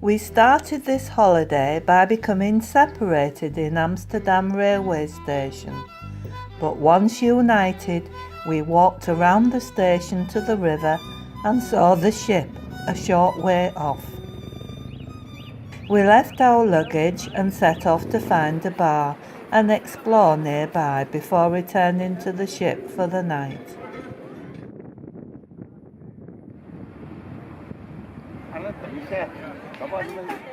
We started this holiday by becoming separated in Amsterdam railway station, but once united, we walked around the station to the river and saw the ship a short way off. We left our luggage and set off to find a bar and explore nearby before returning to the ship for the night.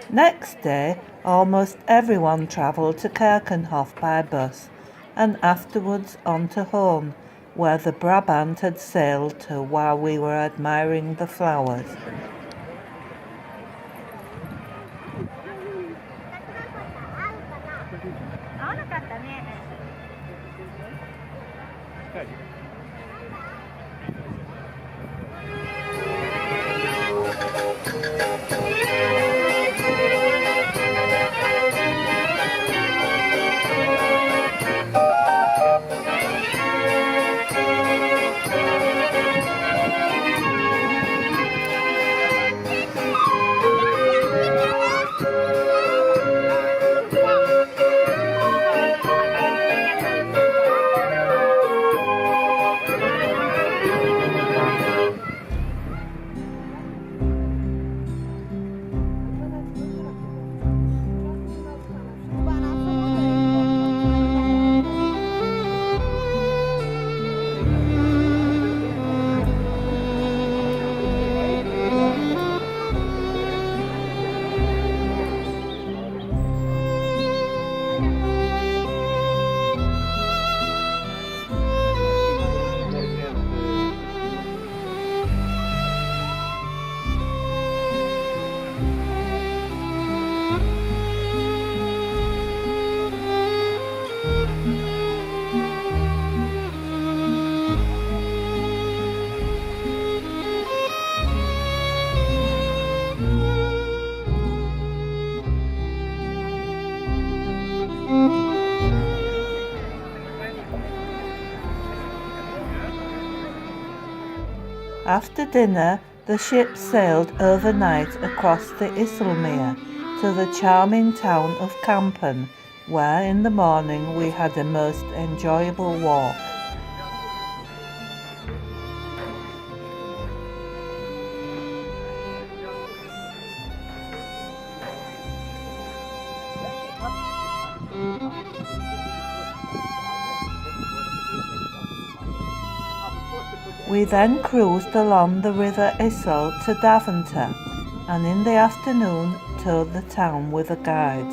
Next day, almost everyone travelled to Kirkenhof by bus and afterwards on to Hoorn, where the Brabant had sailed to while we were admiring the flowers. After dinner, the ship sailed overnight across the Isselmeer to the charming town of Kampen, where in the morning we had a most enjoyable walk. We then cruised along the River Issel to Daventer, and in the afternoon toured the town with a guide.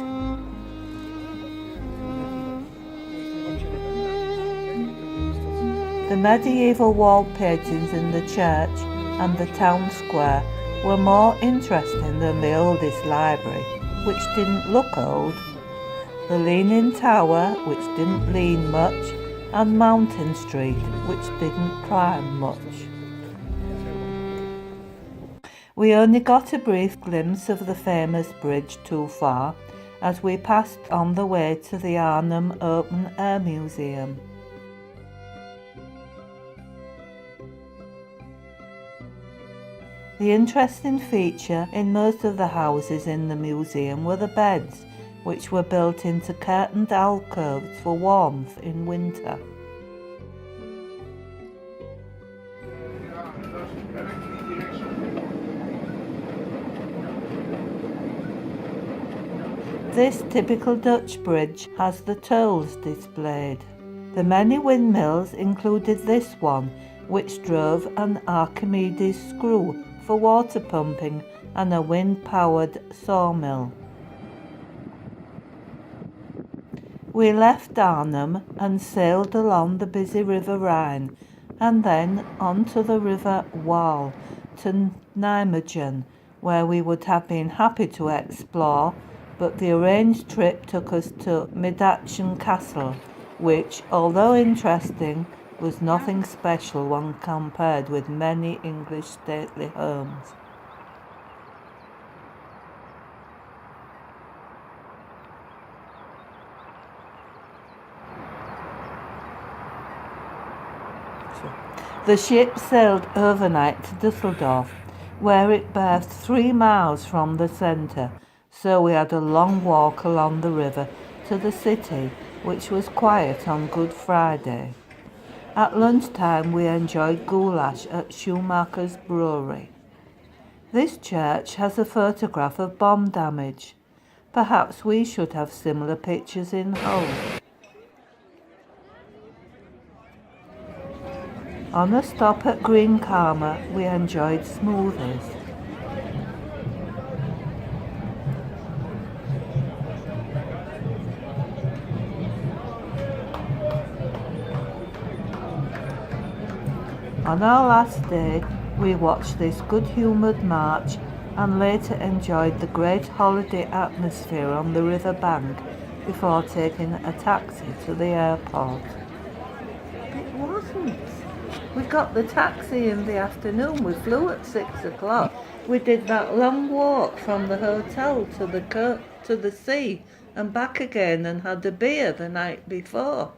The medieval wall paintings in the church and the town square were more interesting than the oldest library, which didn't look old, the Leaning Tower, which didn't lean much, and Mountain Street, which didn't climb much. We only got a brief glimpse of the famous bridge too far, as we passed on the way to the Arnhem Open Air Museum. The interesting feature in most of the houses in the museum were the beds, which were built into curtained alcoves for warmth in winter. This typical Dutch bridge has the tolls displayed. The many windmills included this one, which drove an Archimedes screw for water pumping and a wind-powered sawmill. We left Arnhem and sailed along the busy River Rhine, and then on to the River Waal to Nijmegen, where we would have been happy to explore, but the arranged trip took us to Middachen Castle, which, although interesting, was nothing special when compared with many English stately homes. The ship sailed overnight to Dusseldorf. where it birthed 3 miles from the centre, so we had a long walk along the river to the city, which was quiet on Good Friday. At lunchtime we enjoyed goulash at Schumacher's Brewery. This church has a photograph of bomb damage. Perhaps we should have similar pictures in Hull. On a stop at Green Karma, we enjoyed smoothies. On our last day, we watched this good-humoured march and later enjoyed the great holiday atmosphere on the river bank before taking a taxi to the airport. It wasn't. We got the taxi in the afternoon. We flew at 6 o'clock. We did that long walk from the hotel to the sea and back again and had a beer the night before.